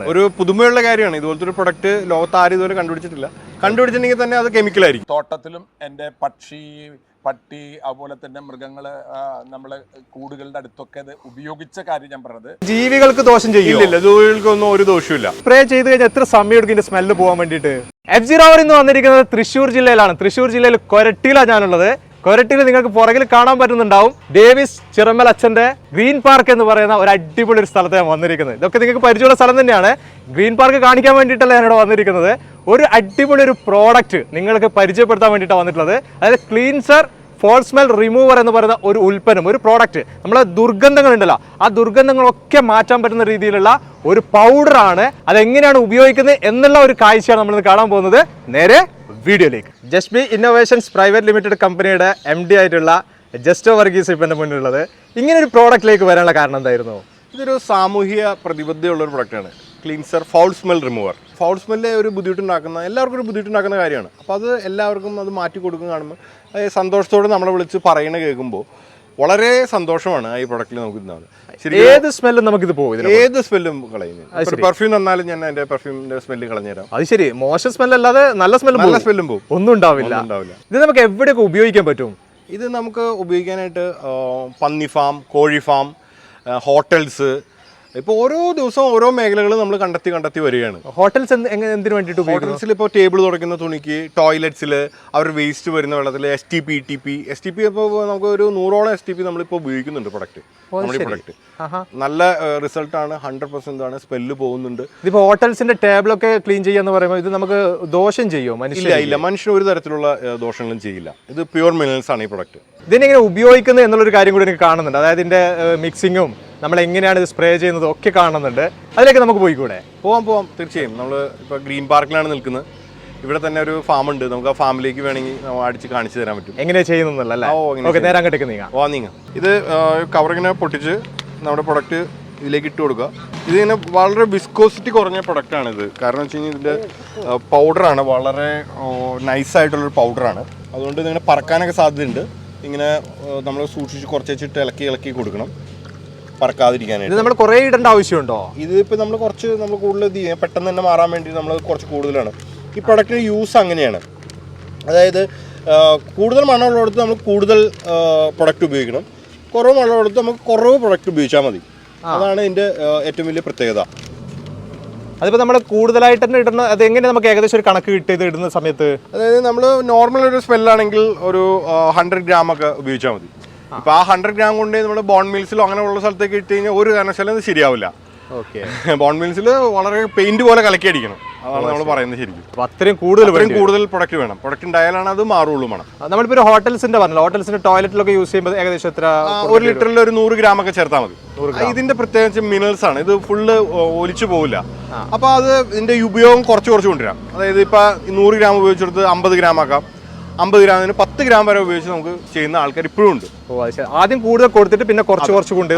ഒരു പുതുമയുള്ള കാര്യമാണ് ഇതുപോലത്തെ ഒരു പ്രൊഡക്റ്റ് ലോകത്ത് ആരും ഇതുവരെ കണ്ടുപിടിച്ചിട്ടില്ല. കണ്ടുപിടിച്ചിട്ടുണ്ടെങ്കിൽ തന്നെ അത് കെമിക്കലായിരിക്കും. തോട്ടത്തിലും എൻ്റെ പട്ടി അതുപോലെ തന്നെ മൃഗങ്ങള് നമ്മളെ കൂടുകളുടെ അടുത്തൊക്കെ അത് ഉപയോഗിച്ച കാര്യം ഞാൻ പറഞ്ഞത്. ജീവികൾക്ക് ദോഷം ചെയ്യില്ല, ജീവികൾക്കൊന്നും ഒരു ദോഷമില്ല. സ്പ്രേ ചെയ്ത് കഴിഞ്ഞാൽ എത്ര സമയം എടുക്കും ഇതിന്റെ സ്മെല്ല് പോകാൻ വേണ്ടിയിട്ട്? ROVER ഇന്ന് വന്നിരിക്കുന്നത് തൃശ്ശൂർ ജില്ലയിലാണ്. തൃശ്ശൂർ ജില്ലയിൽ കൊരട്ടിയിലാണ് ഞാനുള്ളത്. കൊരട്ടിയിൽ നിങ്ങൾക്ക് പുറകിൽ കാണാൻ പറ്റുന്നുണ്ടാവും ഡേവിസ് ചിറമ്മൽ അച്ഛന്റെ ഗ്രീൻ പാർക്ക് എന്ന് പറയുന്ന ഒരു അടിപൊളി ഒരു സ്ഥലത്ത് ഞാൻ വന്നിരിക്കുന്നത്. ഇതൊക്കെ നിങ്ങൾക്ക് പരിചയമുള്ള സ്ഥലം തന്നെയാണ്. ഗ്രീൻ പാർക്ക് കാണിക്കാൻ വേണ്ടിയിട്ടല്ല ഞാനിവിടെ വന്നിരിക്കുന്നത്. ഒരു അടിപൊളി ഒരു പ്രോഡക്റ്റ് നിങ്ങൾക്ക് പരിചയപ്പെടുത്താൻ വേണ്ടിയിട്ടാണ് വന്നിട്ടുള്ളത്. അതായത് ക്ലീൻസർ സ്മെൽ റിമൂവർ എന്ന് പറയുന്ന ഒരു ഉൽപ്പന്നം, ഒരു പ്രോഡക്റ്റ്. നമ്മളെ ദുർഗന്ധങ്ങൾ ഉണ്ടല്ലോ, ആ ദുർഗന്ധങ്ങളൊക്കെ മാറ്റാൻ പറ്റുന്ന രീതിയിലുള്ള ഒരു പൗഡറാണ്. അതെങ്ങനെയാണ് ഉപയോഗിക്കുന്നത് എന്നുള്ള ഒരു കാഴ്ചയാണ് നമ്മളിന്ന് കാണാൻ പോകുന്നത്. നേരെ വീഡിയോയിലേക്ക്. ജെഷ്ബി ഇന്നോവേഷൻസ് പ്രൈവറ്റ് ലിമിറ്റഡ് കമ്പനിയുടെ MD ആയിട്ടുള്ള ജസ്റ്റോ വർഗീസ് ഇപ്പം എൻ്റെ മുന്നിലുള്ളത്. ഇങ്ങനെ ഒരു പ്രോഡക്റ്റിലേക്ക് വരാനുള്ള കാരണം എന്തായിരുന്നു? ഇതൊരു സാമൂഹിക പ്രതിബദ്ധതയുള്ള ഒരു പ്രൊഡക്റ്റാണ്. Cleanser foul smell remover. Foul smell ഒരു ബുദ്ധിമുട്ടുണ്ടാക്കുന്ന, എല്ലാവർക്കും ഒരു ബുദ്ധിമുട്ടുണ്ടാക്കുന്ന കാര്യമാണ്. അപ്പോൾ അത് എല്ലാവർക്കും അത് മാറ്റി കൊടുക്കും കാണുമ്പോൾ സന്തോഷത്തോടെ നമ്മളെ വിളിച്ച് പറയണ കേൾക്കുമ്പോൾ വളരെ സന്തോഷമാണ് ഈ പ്രൊഡക്റ്റിൽ നമുക്ക് ഇന്നാണ്. ഏത് സ്മെല്ലും നമുക്കിത് പോകും, ഏത് സ്മെല്ലും കളയുന്നത്. പെർഫ്യൂം തന്നാലും ഞാൻ എൻ്റെ പെർഫ്യൂമിൻ്റെ സ്മെല്ല് കളഞ്ഞു തരാം. അത് ശരി, മോശം സ്മെല്ലല്ലാതെ നല്ല സ്മെല്ലും പോകും, ഒന്നും ഉണ്ടാവില്ല. ഇത് നമുക്ക് എവിടെയൊക്കെ ഉപയോഗിക്കാൻ പറ്റും? ഇത് നമുക്ക് ഉപയോഗിക്കാനായിട്ട് പന്നി ഫാം, കോഴി ഫാം, ഹോട്ടൽസ്, ഇപ്പോൾ ഓരോ ദിവസവും ഓരോ മേഖലകൾ നമ്മൾ കണ്ടെത്തി വരികയാണ്. ഹോട്ടൽസ് എന്തിനു വേണ്ടിയിട്ട്? ഹോട്ടൽസിൽ ഇപ്പോൾ ടേബിൾ തുടയ്ക്കുന്ന തുണിക്ക്, ടോയ്ലറ്റ്സിൽ അവർ വേസ്റ്റ് വരുന്ന വെള്ളത്തിൽ STP ഇപ്പോൾ നമുക്ക് ഒരു 100ഓളം STP നമ്മളിപ്പോൾ ഉപയോഗിക്കുന്നുണ്ട് പ്രൊഡക്റ്റ്. നമ്മുടെ പ്രൊഡക്റ്റ് നല്ല റിസൾട്ടാണ്, 100% ആണ്. സ്മെല്ല് പോകുന്നുണ്ട്. ഇതിപ്പോൾ ഹോട്ടൽസിന്റെ ടേബിളൊക്കെ ക്ലീൻ ചെയ്യാന്ന് പറയുമ്പോൾ ഇത് നമുക്ക് ദോഷം ചെയ്യുമോ? ഇല്ല, മനുഷ്യന് ഒരു തരത്തിലുള്ള ദോഷങ്ങളും ചെയ്യില്ല. ഇത് പ്യുവർ മിനറൽസ് ആണ് ഈ പ്രൊഡക്റ്റ്. ഇതിനെങ്ങനെ ഉപയോഗിക്കുന്നത് എന്നുള്ളൊരു കാര്യം കൂടി എനിക്ക് കാണുന്നുണ്ട്. അതായത് ഇതിന്റെ മിക്സിങ്ങും നമ്മൾ എങ്ങനെയാണ് ഇത് സ്പ്രേ ചെയ്യുന്നതും ഒക്കെ കാണുന്നുണ്ട്. അതിലേക്ക് നമുക്ക് പോയിക്കൂടെ? പോവാം തീർച്ചയായും. നമ്മൾ ഇപ്പോൾ ഗ്രീൻ പാർക്കിലാണ് നിൽക്കുന്നത്. ഇവിടെ തന്നെ ഒരു ഫാം ഉണ്ട്. നമുക്ക് ആ ഫാമിലേക്ക് വേണമെങ്കിൽ അടിച്ച് കാണിച്ചു തരാൻ പറ്റും എങ്ങനെയാണ് ചെയ്യുന്നല്ലേ. നേരെ അങ്ങോട്ടേക്ക് നീങ്ങാം. ഇത് കവറിങ്ങനെ പൊട്ടിച്ച് നമ്മുടെ പ്രൊഡക്റ്റ് ഇതിലേക്ക് ഇട്ട് കൊടുക്കുക. ഇതിങ്ങനെ വളരെ വിസ്കോസിറ്റി കുറഞ്ഞ പ്രൊഡക്റ്റാണ് ഇത്. കാരണം വെച്ച് കഴിഞ്ഞാൽ ഇതിൻ്റെ പൗഡറാണ്, വളരെ നൈസായിട്ടുള്ളൊരു പൗഡറാണ്. അതുകൊണ്ട് ഇതിങ്ങനെ പറക്കാനൊക്കെ സാധ്യതയുണ്ട്. ഇങ്ങനെ നമ്മൾ സൂക്ഷിച്ച് കുറച്ച് വെച്ചിട്ട് ഇളക്കി കൊടുക്കണം, പറക്കാതിരിക്കാനായിട്ട്. നമ്മൾ കുറേ ഇടേണ്ട ആവശ്യമുണ്ടോ? ഇതിപ്പോൾ നമ്മൾ കൂടുതൽ പെട്ടെന്ന് തന്നെ മാറാൻ വേണ്ടി നമ്മൾ കുറച്ച് കൂടുതലാണ്. ഈ പ്രൊഡക്റ്റിന് യൂസ് അങ്ങനെയാണ്. അതായത് കൂടുതൽ മണമുള്ളിടത്ത് നമ്മൾ കൂടുതൽ പ്രൊഡക്റ്റ് ഉപയോഗിക്കണം, കുറവ് മണമുള്ളിടത്ത് നമുക്ക് കുറവ് പ്രൊഡക്റ്റ് ഉപയോഗിച്ചാൽ മതി. അതാണ് ഇതിൻ്റെ ഏറ്റവും വലിയ പ്രത്യേകത. അതിപ്പോൾ നമ്മൾ കൂടുതലായിട്ട് തന്നെ ഇടുന്ന, അതെങ്ങനെ നമുക്ക് ഏകദേശം ഒരു കണക്ക് കിട്ടിയത് ഇടുന്ന സമയത്ത്? അതായത് നമ്മൾ നോർമൽ ഒരു സ്മെല്ലാണെങ്കിൽ ഒരു 100 ഗ്രാമൊക്കെ ഉപയോഗിച്ചാൽ മതി. ഇപ്പൊ ആ 100 ഗ്രാം കൊണ്ട് നമ്മൾ ബോൺ മിൽസിലോ അങ്ങനെയുള്ള സ്ഥലത്തേക്ക് ഇട്ട് കഴിഞ്ഞാൽ ഒരു കാരണവശാലും അത് ശരിയാവില്ല. ബോൺ മിൽസിൽ വളരെ പെയിന്റ് പോലെ കലക്കി അടിക്കണം. അതാണ് നമ്മൾ പറയുന്നത്. ശരിക്കും അത്രയും കൂടുതൽ പ്രൊഡക്റ്റ് വേണം. പ്രൊഡക്റ്റ് ഉണ്ടായാലാണ് അത് മാറുള്ളൂ. വേണം. നമ്മളിപ്പോൾ ഹോട്ടൽസിന്റെ പറഞ്ഞല്ലോ, ഹോട്ടൽസിന്റെ ടോയ്ലറ്റിലൊക്കെ യൂസ് ചെയ്യുമ്പോൾ ഏകദേശം എത്ര? 1 ലിറ്ററിൽ ഒരു 100 ഗ്രാമൊക്കെ ചേർത്താൽ മതി. ഇതിന്റെ പ്രത്യേകിച്ച് മിനറൽസ് ആണ്. ഇത് ഫുള്ള് ഒലിച്ചു പോവില്ല. അപ്പൊ അത് ഇതിന്റെ ഉപയോഗം കുറച്ച് കൊണ്ടുവരാം. അതായത് ഇപ്പൊ 100 ഗ്രാം ഉപയോഗിച്ചെടുത്ത് 50 ഗ്രാം ആക്കാം. 50 ഗ്രാമിന് 10 ഗ്രാം വരെ ഉപയോഗിച്ച് നമുക്ക് ചെയ്യുന്ന ആൾക്കാർ ഇപ്പോഴും ഉണ്ട്. ആദ്യം കൂടുതൽ കൊടുത്തിട്ട് പിന്നെ കുറച്ച് കൊണ്ട്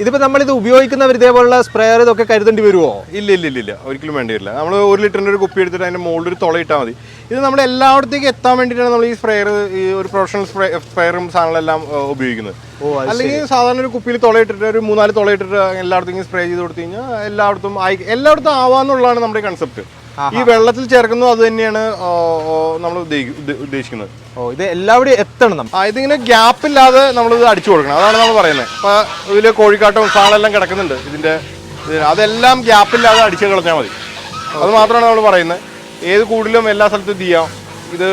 ഇതിപ്പോ നമ്മളിത് ഉപയോഗിക്കുന്നവർ ഇതേപോലുള്ള സ്പ്രേയർ ഇതൊക്കെ കരുതേണ്ടി വരുമോ? ഇല്ല, ഒരിക്കലും വേണ്ടി വരില്ല. നമ്മൾ 1 ലിറ്ററിന്റെ ഒരു കുപ്പി എടുത്തിട്ട് അതിന്റെ മുകളിൽ ഒരു തുള ഇട്ടാൽ മതി. ഇത് നമ്മൾ എല്ലായിടത്തേക്ക് എത്താൻ വേണ്ടിയിട്ടാണ് നമ്മൾ ഈ സ്പ്രേയർ, ഈ ഒരു പ്രൊഫഷണൽ സ്പ്രേയറും സാധനങ്ങളെല്ലാം ഉപയോഗിക്കുന്നത്. അല്ലെങ്കിൽ സാധാരണ ഒരു കുപ്പിയിൽ തുളയിട്ടിട്ട് ഒരു 3-4 തുളയിട്ടിട്ട് എല്ലായിടത്തും സ്പ്രേ ചെയ്ത് കൊടുത്തു കഴിഞ്ഞാൽ എല്ലായിടത്തും ആവാന്നുള്ളതാണ് നമ്മുടെ കൺസെപ്റ്റ്. ഈ വെള്ളത്തിൽ ചേർക്കുന്നത് അത് തന്നെയാണ് നമ്മൾ ഉദ്ദേശിക്കുന്നത്. ഇത് എല്ലാവരും എത്തണം. ഇതിങ്ങനെ ഗ്യാപ്പില്ലാതെ നമ്മളിത് അടിച്ചു കൊടുക്കണം. അതാണ് നമ്മൾ പറയുന്നത്. ഇപ്പൊ ഇതില് കോഴിക്കാട്ടവും സാധനമെല്ലാം കിടക്കുന്നുണ്ട്. അതെല്ലാം ഗ്യാപ്പില്ലാതെ അടിച്ചു കളഞ്ഞാൽ മതി. അത് മാത്രമാണ് നമ്മൾ പറയുന്നത്. ഏത് കൂടിലും എല്ലാ സ്ഥലത്തും ഇത് ചെയ്യാം. ഇത്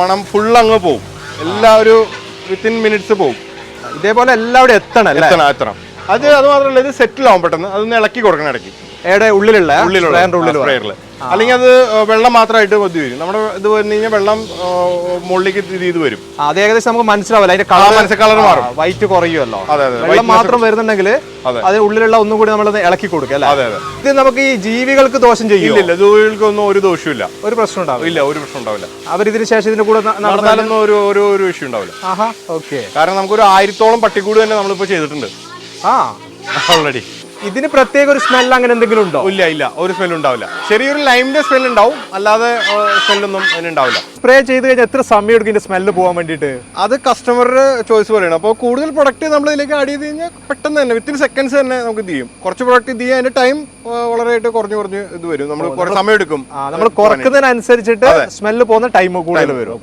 മണം ഫുൾ അങ്ങ് പോകും. എല്ലാവരും വിത്തിൻ മിനിറ്റ്സ് പോകും. ഇതേപോലെ എല്ലാവരും എത്തണം. അത് മാത്രമല്ല, ഇത് സെറ്റിൽ ആവും പെട്ടെന്ന്. അതൊന്ന് ഇളക്കി കൊടുക്കണം ഇടയ്ക്ക്. ഉള്ളിലുള്ള അല്ലെങ്കിൽ അത് വെള്ളം മാത്രമായിട്ട് മതി വരും. നമ്മുടെ ഇത് വന്നു കഴിഞ്ഞാൽ വെള്ളം മുകളിലേക്ക് ഇത് വരും. അത് ഏകദേശം നമുക്ക് മനസ്സിലാവില്ല. അതിന്റെ കളർ മാറും, വൈറ്റ് കുറയുമല്ലോ. വെള്ളം മാത്രം വരുന്നുണ്ടെങ്കിൽ അത് ഉള്ളിലുള്ള ഒന്നും കൂടി നമ്മൾ ഇളക്കി കൊടുക്കുക അല്ലേ? ഇത് നമുക്ക് ഈ ജീവികൾക്ക് ദോഷം ചെയ്യില്ല. ജീവികൾക്കൊന്നും ഒരു ദോഷമില്ല, ഒരു പ്രശ്നം ഉണ്ടാവില്ല. ഒരു പ്രശ്നം ഉണ്ടാവില്ല. അവരിതിന് ശേഷം ഇതിന്റെ കൂടെ നടന്നാലൊന്നും ഒരു വിഷയം ഉണ്ടാവില്ല. ഓക്കെ. കാരണം നമുക്കൊരു 1000ഓളം പട്ടിക്കൂട് തന്നെ നമ്മളിപ്പോ ചെയ്തിട്ടുണ്ട് ഓൾറെഡി. ഇതിന് പ്രത്യേക ഒരു സ്മെൽ അങ്ങനെ എന്തെങ്കിലും ഉണ്ടോ? ഇല്ല, ഒരു സ്മെൽ ഉണ്ടാവില്ല. ചെറിയൊരു ലൈമിന്റെ സ്മെൽ ഉണ്ടാവും, അല്ലാതെ സ്മെല്ലൊന്നും അതിനുണ്ടാവില്ല. സ്പ്രേ ചെയ്ത് കഴിഞ്ഞാൽ എത്ര സമയം എടുക്കും ഇതിന്റെ സ്മെല്ല് പോകാൻ വേണ്ടിയിട്ട്? അത് കസ്റ്റമറുടെ ചോയ്സ് പറയണം. അപ്പോൾ കൂടുതൽ പ്രൊഡക്റ്റ് നമ്മൾ ഇതിലേക്ക് ആഡ് ചെയ്ത് കഴിഞ്ഞാൽ പെട്ടെന്ന് തന്നെ വിത്തിൻ സെക്കൻഡ്സ് തന്നെ നമുക്ക് ഇത് ചെയ്യും. കുറച്ച് പ്രൊഡക്റ്റ് ഇത് ചെയ്യാൻ അതിന്റെ ടൈം വളരെയായിട്ട് കുറഞ്ഞ് ഇത് വരും. നമ്മൾ കുറച്ച് സമയം എടുക്കും. നമ്മൾ കുറക്കുന്നതിനനുസരിച്ചിട്ട് സ്മെല്ല് പോകുന്ന ടൈം കൂടുതൽ വരും.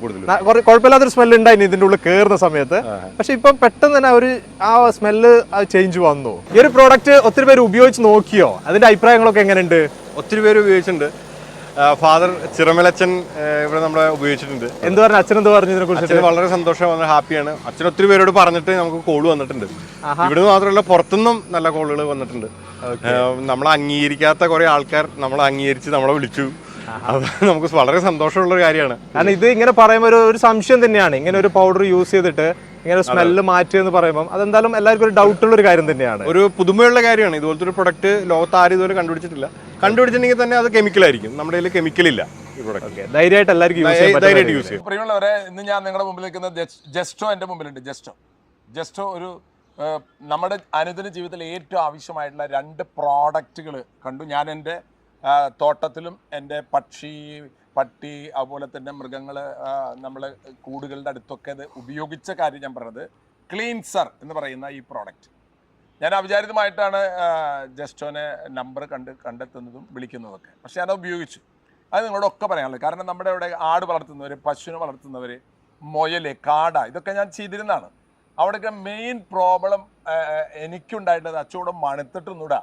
കുഴപ്പമില്ലാത്തൊരു സ്മെല്ല് ഉണ്ടായിരുന്നു ഇതിന്റെ ഉള്ളിൽ കയറുന്ന സമയത്ത്. പക്ഷെ ഇപ്പൊ പെട്ടെന്ന് തന്നെ ആ സ്മെല്ല് ചേഞ്ച് വന്നു. ഈ ഒരു പ്രോഡക്റ്റ് ഒത്തിരി പേര് ഉപയോഗിച്ച് നോക്കിയോ? അതിന്റെ അഭിപ്രായങ്ങളൊക്കെ എങ്ങനെയുണ്ട്? ഒത്തിരി പേര് ഉപയോഗിച്ചിട്ടുണ്ട്. ഫാദർ ചിറമലച്ചൻ ഇവിടെ നമ്മളെ ഉപയോഗിച്ചിട്ടുണ്ട്. എന്ത് പറഞ്ഞു? അച്ഛൻ എന്ത് പറഞ്ഞു ഇതിനെ കുറിച്ച്? വളരെ സന്തോഷം, വളരെ ഹാപ്പിയാണ്. അച്ഛൻ ഒത്തിരി പേരോട് പറഞ്ഞിട്ട് നമുക്ക് കോള് വന്നിട്ടുണ്ട്. ഇവിടുന്ന് മാത്രമല്ല പുറത്തുനിന്നും നല്ല കോളുകൾ വന്നിട്ടുണ്ട്. നമ്മളെ അംഗീകരിക്കാത്ത കുറെ ആൾക്കാർ നമ്മളെ അംഗീകരിച്ച് നമ്മളെ വിളിച്ചു. അത് നമുക്ക് വളരെ സന്തോഷമുള്ള ഒരു കാര്യമാണ്. കാരണം ഇത് ഇങ്ങനെ പറയുമ്പോൾ ഒരു സംശയം തന്നെയാണ്. ഇങ്ങനെ ഒരു പൗഡർ യൂസ് ചെയ്തിട്ട് ഇങ്ങനെ സ്മെല്ല് മാറ്റുക എന്ന് പറയുമ്പോൾ അതെന്തായാലും എല്ലാവർക്കും ഒരു ഡൗട്ട് ഉള്ള ഒരു കാര്യം തന്നെയാണ്. ഒരു പുതുമയുള്ള കാര്യമാണ്. ഇതുപോലത്തെ ഒരു പ്രൊഡക്റ്റ് ലോകത്ത് ആരും ഇതുവരെ കണ്ടുപിടിച്ചിട്ടില്ല. കണ്ടുപിടിച്ചിട്ടുണ്ടെങ്കിൽ തന്നെ അത് കെമിക്കലായിരിക്കും. നമ്മുടെ കയ്യിൽ കെമിക്കലില്ല. ധൈര്യമായിട്ട് എല്ലാവർക്കും യൂസ് ചെയ്യും. പ്രിയമുള്ളവരെ, ഇന്ന് ഞാൻ നിങ്ങളുടെ മുമ്പിൽ നിൽക്കുന്ന ജസ്റ്റോ എൻ്റെ മുമ്പിലുണ്ട്. ജസ്റ്റോ ഒരു നമ്മുടെ അനുദിന ജീവിതത്തിൽ ഏറ്റവും ആവശ്യമായിട്ടുള്ള 2 പ്രോഡക്റ്റുകൾ കണ്ടു. ഞാൻ എൻ്റെ തോട്ടത്തിലും എൻ്റെ പട്ടി അതുപോലെ തന്നെ മൃഗങ്ങൾ നമ്മൾ കൂടുകളുടെ അടുത്തൊക്കെ ഇത് ഉപയോഗിച്ച കാര്യം ഞാൻ പറഞ്ഞത്. ക്ലീൻസർ എന്ന് പറയുന്ന ഈ പ്രോഡക്റ്റ് ഞാൻ അവിചാരിതമായിട്ടാണ് ജസ്റ്റോനെ നമ്പർ കണ്ടെത്തുന്നതും വിളിക്കുന്നതൊക്കെ. പക്ഷെ ഞാനത് ഉപയോഗിച്ചു. അത് നിങ്ങളോടൊക്കെ പറയാനുള്ളത്. കാരണം നമ്മുടെ ഇവിടെ ആട് വളർത്തുന്നവർ, പശുവിനെ വളർത്തുന്നവർ, മുയൽ, കാട, ഇതൊക്കെ ഞാൻ ചെയ്തിരുന്നതാണ്. അവിടെയൊക്കെ മെയിൻ പ്രോബ്ലം എനിക്കുണ്ടായിട്ടത് അച്ചോടെ മണത്തിട്ടൊന്നുകൂടാ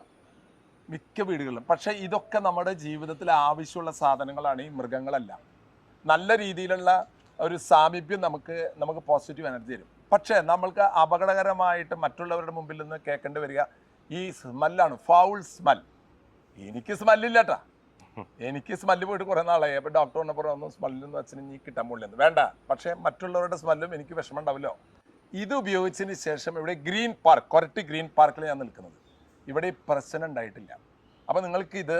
മിക്ക വീടുകളിലും. പക്ഷേ ഇതൊക്കെ നമ്മുടെ ജീവിതത്തിൽ ആവശ്യമുള്ള സാധനങ്ങളാണ്. ഈ മൃഗങ്ങളെല്ലാം നല്ല രീതിയിലുള്ള ഒരു സാമീപ്യം നമുക്ക് പോസിറ്റീവ് എനർജി തരും. പക്ഷേ നമ്മൾക്ക് അപകടകരമായിട്ട് മറ്റുള്ളവരുടെ മുമ്പിൽ നിന്ന് കേൾക്കേണ്ടി വരിക ഈ സ്മെല്ലാണ്, ഫൗൾ സ്മെൽ. എനിക്ക് സ്മെല്ലില്ലാട്ടാ, എനിക്ക് സ്മെല്ല് പോയിട്ട് കുറേ നാളായി. അപ്പോൾ ഡോക്ടർ പറഞ്ഞപ്പോൾ ഒന്നും സ്മെല്ലൊന്നും അച്ഛനും നീ കിട്ടാൻ പോലെന്ന് വേണ്ട. പക്ഷേ മറ്റുള്ളവരുടെ സ്മെല്ലും എനിക്ക് വിഷമം ഉണ്ടാവില്ലോ. ഇത് ഉപയോഗിച്ചതിന് ശേഷം ഇവിടെ ഗ്രീൻ പാർക്ക്, കൊരട്ടി ഗ്രീൻ പാർക്കിൽ ഞാൻ നിൽക്കുന്നത്. ഇവിടെ ഈ പ്രശ്നം ഉണ്ടായിട്ടില്ല. അപ്പോൾ നിങ്ങൾക്കിത്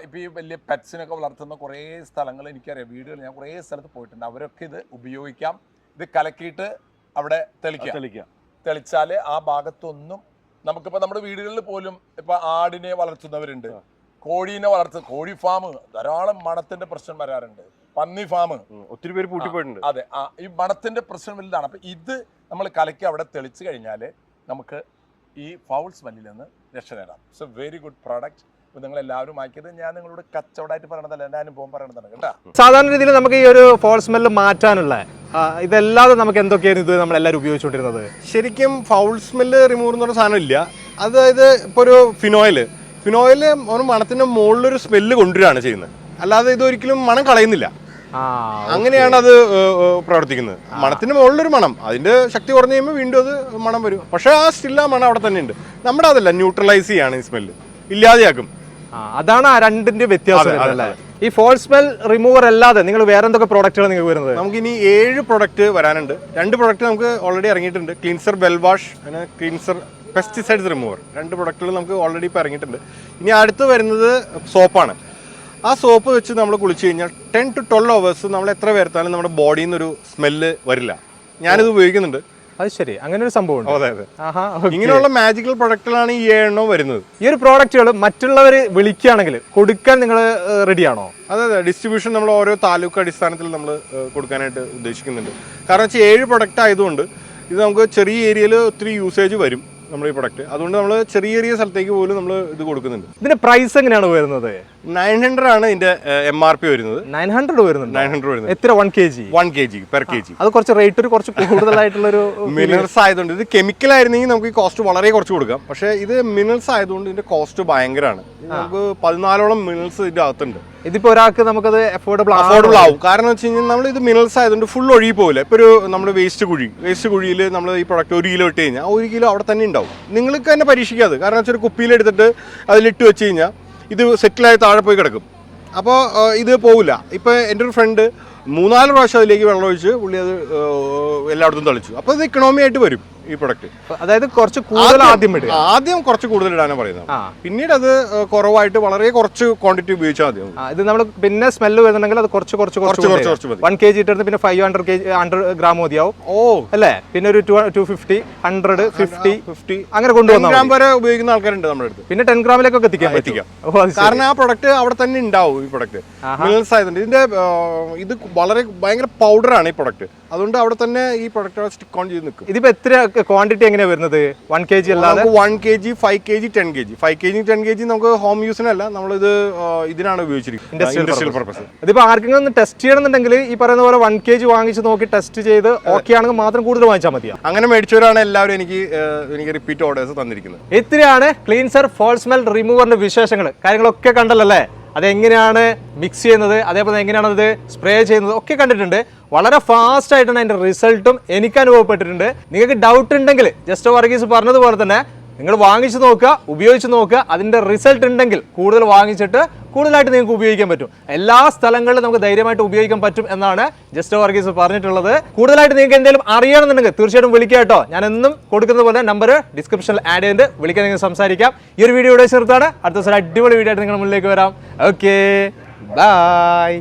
ഇപ്പോൾ ഈ വലിയ പെറ്റ്സിനൊക്കെ വളർത്തുന്ന കുറേ സ്ഥലങ്ങൾ എനിക്കറിയാം, വീടുകൾ ഞാൻ കുറേ സ്ഥലത്ത് പോയിട്ടുണ്ട്. അവരൊക്കെ ഇത് ഉപയോഗിക്കാം. ഇത് കലക്കിയിട്ട് അവിടെ തെളിച്ചാൽ ആ ഭാഗത്തൊന്നും നമുക്കിപ്പോൾ നമ്മുടെ വീടുകളിൽ പോലും ഇപ്പോൾ ആടിനെ വളർത്തുന്നവരുണ്ട്, കോഴീനെ കോഴി ഫാം, ധാരാളം മണത്തിൻ്റെ പ്രശ്നം വരാറുണ്ട്, പന്നി ഫാം, ഒത്തിരി പേര് പൂട്ടിപ്പോയിട്ടുണ്ട്. അതെ, ഈ മണത്തിൻ്റെ പ്രശ്നം വലുതാണ്. അപ്പോൾ ഇത് നമ്മൾ കലക്കി അവിടെ തെളിച്ച് കഴിഞ്ഞാൽ നമുക്ക് ഈ ഫൗൾ സ്മെല്ലിൽ നിന്ന് രക്ഷ നേടാം. It's A very good product. അപ്പോൾ നിങ്ങൾ എല്ലാവരും വാങ്ങിയത് ഞാൻ നിങ്ങളോട് കച്ചവടമായിട്ട് പറയണതല്ല, എൻ്റെ അനുഭവം പറയണതാണ് കേട്ടോ. സാധാരണ രീതിയിൽ നമുക്ക് ഈ ഒരു ഫൗൾ സ്മെല്ല് മാറ്റാനുള്ള ഇതല്ലാതെ നമുക്ക് എന്തൊക്കെയാണ് ഇത് നമ്മളെല്ലാവരും ഉപയോഗിച്ചുകൊണ്ടിരുന്നത്? ശരിക്കും ഫൗൾ സ്മെല്ല് റിമൂവ് എന്ന് പറഞ്ഞ സാധനം ഇല്ല. അതായത് ഇപ്പോൾ ഒരു ഫിനോയിൽ ഒരു മണത്തിൻ്റെ മുകളിലൊരു സ്മെല്ല് കൊണ്ടുവരികയാണ് ചെയ്യുന്നത്. അല്ലാതെ ഇതൊരിക്കലും മണം കളയുന്നില്ല. അങ്ങനെയാണ് അത് പ്രവർത്തിക്കുന്നത്. മണത്തിന് മുകളിലൊരു മണം, അതിന്റെ ശക്തി കുറഞ്ഞു കഴിയുമ്പോൾ വീണ്ടും അത് മണം വരും. പക്ഷെ ആ സ്റ്റിൽ ആ മണം അവിടെ തന്നെ ഉണ്ട്. നമ്മുടെ അതല്ല, ന്യൂട്രലൈസ് ചെയ്യാണ് ഈ സ്മെല്ല്, ഇല്ലാതെയാക്കും. അതാണ് ആ രണ്ടിന്റെ വ്യത്യാസം. ഈ ഫോൾ സ്മെൽ റിമൂവർ അല്ലാതെ നിങ്ങൾ വേറെ എന്തൊക്കെ പ്രോഡക്റ്റുകൾ നിങ്ങൾക്ക് വരുന്നത്? നമുക്ക് ഇനി 7 പ്രൊഡക്റ്റ് വരാനുണ്ട്. 2 പ്രൊഡക്റ്റ് നമുക്ക് ഓൾറെഡി ഇറങ്ങിയിട്ടുണ്ട്. ക്ലീൻസർ വെൽ വാഷ്, പിന്നെ ക്ലീൻസർ പെസ്റ്റിസൈഡ്സ് റിമൂവർ. 2 പ്രൊഡക്റ്റുകൾ നമുക്ക് ഓൾറെഡി ഇപ്പോൾ ഇറങ്ങിയിട്ടുണ്ട്. ഇനി അടുത്ത് വരുന്നത് സോപ്പാണ്. ആ സോപ്പ് വെച്ച് നമ്മൾ കുളിച്ച് കഴിഞ്ഞാൽ 10 to 12 hours നമ്മൾ എത്ര പേർത്താലും നമ്മുടെ ബോഡിയിൽ നിന്നൊരു സ്മെല്ല് വരില്ല. ഞാനിത് ഉപയോഗിക്കുന്നുണ്ട്. അത് ശരി, അങ്ങനെ ഒരു സംഭവം. അതെ, ഇങ്ങനെയുള്ള മാജിക്കൽ പ്രൊഡക്റ്റുകളാണ് ഈ 7 വരുന്നത്. ഈ ഒരു പ്രോഡക്റ്റുകൾ മറ്റുള്ളവർ വിളിക്കുകയാണെങ്കിൽ കൊടുക്കാൻ നിങ്ങൾ റെഡിയാണോ? അതെ, ഡിസ്ട്രിബ്യൂഷൻ നമ്മൾ ഓരോ താലൂക്ക് അടിസ്ഥാനത്തിൽ നമ്മൾ കൊടുക്കാനായിട്ട് ഉദ്ദേശിക്കുന്നുണ്ട്. കാരണം വെച്ചാൽ 7 പ്രൊഡക്റ്റ് ആയതുകൊണ്ട് ഇത് നമുക്ക് ചെറിയ ഏരിയയിൽ ഒത്തിരി യൂസേജ് വരും നമ്മൾ ഈ പ്രൊഡക്റ്റ്. അതുകൊണ്ട് നമ്മൾ ചെറിയ സ്ഥലത്തേക്ക് പോലും നമ്മൾ ഇത് കൊടുക്കുന്നുണ്ട്. ഇതിന്റെ പ്രൈസ് എങ്ങനെയാണ് വരുന്നത്? 900 ആണ് ഇതിന്റെ MRP വരുന്നത്. 900 വരുന്നുണ്ട്. 900 വരുന്നത്. എത്ര? 1 kg? 1 kg per kg. അത് കുറച്ച് റേറ്റ് കുറച്ച് കൂടുതലായിട്ടുള്ളൊരു മിനറൽസ് ആയതുകൊണ്ട്. ഇത് കെമിക്കൽ ആയിരുന്നെങ്കിൽ നമുക്ക് ഈ കോസ്റ്റ് വളരെ കുറച്ച് കൊടുക്കാം. പക്ഷേ ഇത് മിനറൽസ് ആയതുകൊണ്ട് ഇതിന്റെ കോസ്റ്റ് ഭയങ്കരമാണ്. നമുക്ക് 14ഓളം മിനറൽസ് ഇതിന്റെ അകത്തുണ്ട്. ഇതിപ്പോ ഒരാൾക്ക് നമുക്കത് അഫോർഡബിൾ ആവും. കാരണം എന്ന് വെച്ച് കഴിഞ്ഞാൽ നമ്മൾ ഇത് മിനറൽസ് ആയതുകൊണ്ട് ഫുൾ ഒഴുകി പോകില്ല. ഇപ്പോൾ ഒരു നമ്മുടെ വേസ്റ്റ് കുഴിയിൽ നമ്മൾ ഈ പ്രൊഡക്റ്റ് 1 കിലോ ഇട്ട് കഴിഞ്ഞാൽ 1 കിലോ അവിടെ തന്നെ ഉണ്ടാവും. നിങ്ങൾക്ക് തന്നെ പരീക്ഷിക്കാതെ. കാരണം വെച്ചാൽ ഒരു കുപ്പിയിലെടുത്തിട്ട് അതിലിട്ട് വെച്ച് കഴിഞ്ഞാൽ ഇത് സെറ്റിലായി താഴെ പോയി കിടക്കും. അപ്പോൾ ഇത് പോകില്ല. ഇപ്പോൾ എൻ്റെ ഒരു ഫ്രണ്ട് 3-4 പ്രാവശ്യം അതിലേക്ക് വെള്ളം ഒഴിച്ച് പുള്ളി അത് എല്ലായിടത്തും തളിച്ചു. അപ്പോൾ ഇത് ഇക്കണോമി ആയിട്ട് വരും. ഈ പ്രൊഡക്റ്റ്. അതായത് കുറച്ച് കൂടുതൽ ആദ്യം കുറച്ച് കൂടുതൽ ഇടാനാണ് പറയുന്നത്. പിന്നീട് അത് കുറവായിട്ട് വളരെ കുറച്ച് ക്വാണ്ടിറ്റി ഉപയോഗിച്ചാൽ മതി. ഇത് നമ്മൾ പിന്നെ സ്മെല്ല് വരുന്നുണ്ടെങ്കിൽ അത് കുറച്ച് 1 kg ഇട്ടിട്ട് പിന്നെ 500 ഗ്രാം മതിയാവും. അല്ലേ? പിന്നെ ഒരു 250, 100, 50 അങ്ങനെ കൊണ്ടുവന്നാൽ ഗ്രാം വരെ ഉപയോഗിക്കുന്ന ആൾക്കാരുണ്ട് നമ്മുടെ അടുത്ത്. പിന്നെ 10 ഗ്രാമിലേക്കൊക്കെ എത്തിക്കാം. കാരണം ആ പ്രൊഡക്റ്റ് അവിടെ തന്നെ ഉണ്ടാവും. ഈ പ്രൊഡക്റ്റ് മിനറൽസ് ആയതുകൊണ്ട് ഇതിന്റെ ഇത് ഭയങ്കര പൗഡറാണ് ഈ പ്രൊഡക്റ്റ്. അതുകൊണ്ട് അവിടെ തന്നെ ഈ പ്രൊഡക്റ്റ് സ്റ്റിക്ക് ഓൺ ചെയ്ത് നിൽക്കും. ഇതിപ്പോ എത്ര ക്വാണ്ടിറ്റി എങ്ങനെയാണ് വരുന്നത്? 1 kg അല്ലാതെ 1 kg, 5 kg, 10 kg. 5 kg, 10 kg നമുക്ക് ഹോം യൂസിനല്ല, നമ്മളിത് ഇതിനാണ് ഉപയോഗിച്ചിരിക്കുന്നത്, ഇൻഡസ്ട്രിയൽ പർപ്പസ്. ഇതിപ്പോ ആർക്കെങ്കിലും ഒന്ന് ടെസ്റ്റ് ചെയ്യണമെന്നുണ്ടെങ്കിൽ ഈ പറയുന്ന പോലെ 1 kg വാങ്ങിച്ച് നോക്കി ടെസ്റ്റ് ചെയ്ത് ഓക്കെ ആണെങ്കിൽ മാത്രം കൂടുതൽ വാങ്ങിച്ചാൽ മതിയാ. അങ്ങനെ മേടിച്ചവരാണ് എല്ലാവരും എനിക്ക് റിപ്പീറ്റ് ഓർഡേഴ്സ് തന്നിരിക്കുന്നത്. ഇത്രയാണ് ക്ലീൻസർ ഫോൾ സ്മെൽ റിമൂവറിന്റെ വിശേഷങ്ങൾ. കാര്യങ്ങളൊക്കെ കണ്ടല്ലേ? അതെങ്ങനെയാണ് മിക്സ് ചെയ്യുന്നത്, അതേപോലെ എങ്ങനെയാണ് അത് സ്പ്രേ ചെയ്യുന്നത് ഒക്കെ കണ്ടിട്ടുണ്ട്. വളരെ ഫാസ്റ്റ് ആയിട്ടാണ് അതിന്റെ റിസൾട്ടും എനിക്ക് അനുഭവപ്പെട്ടിട്ടുണ്ട്. നിങ്ങൾക്ക് ഡൗട്ട് ഉണ്ടെങ്കിൽ ജസ്റ്റ് വർഗീസ് പറഞ്ഞതുപോലെ തന്നെ നിങ്ങൾ വാങ്ങിച്ചു നോക്കുക, ഉപയോഗിച്ച് നോക്കുക. അതിന്റെ റിസൾട്ട് ഉണ്ടെങ്കിൽ കൂടുതൽ വാങ്ങിച്ചിട്ട് കൂടുതലായിട്ട് നിങ്ങൾക്ക് ഉപയോഗിക്കാൻ പറ്റും. എല്ലാ സ്ഥലങ്ങളിലും നമുക്ക് ധൈര്യമായിട്ട് ഉപയോഗിക്കാൻ പറ്റും എന്നാണ് ജസ്റ്റ് വർഗീസ് പറഞ്ഞിട്ടുള്ളത്. കൂടുതലായിട്ട് നിങ്ങൾക്ക് എന്തെങ്കിലും അറിയണമെന്നുണ്ടെങ്കിൽ തീർച്ചയായിട്ടും വിളിക്കുക കേട്ടോ. ഞാൻ എന്നും കൊടുക്കുന്നത് പോലെ നമ്പർ ഡിസ്ക്രിപ്ഷനിൽ ആഡ് ചെയ്തിട്ട് വിളിക്കാൻ നിങ്ങൾക്ക് സംസാരിക്കാം. ഈ ഒരു വീഡിയോ ഇവിടെ ചേർത്താണ്. അടുത്ത ദിവസം അടിപൊളി വീഡിയോ ആയിട്ട് നിങ്ങളുടെ മുന്നിലേക്ക് വരാം. Okay, by.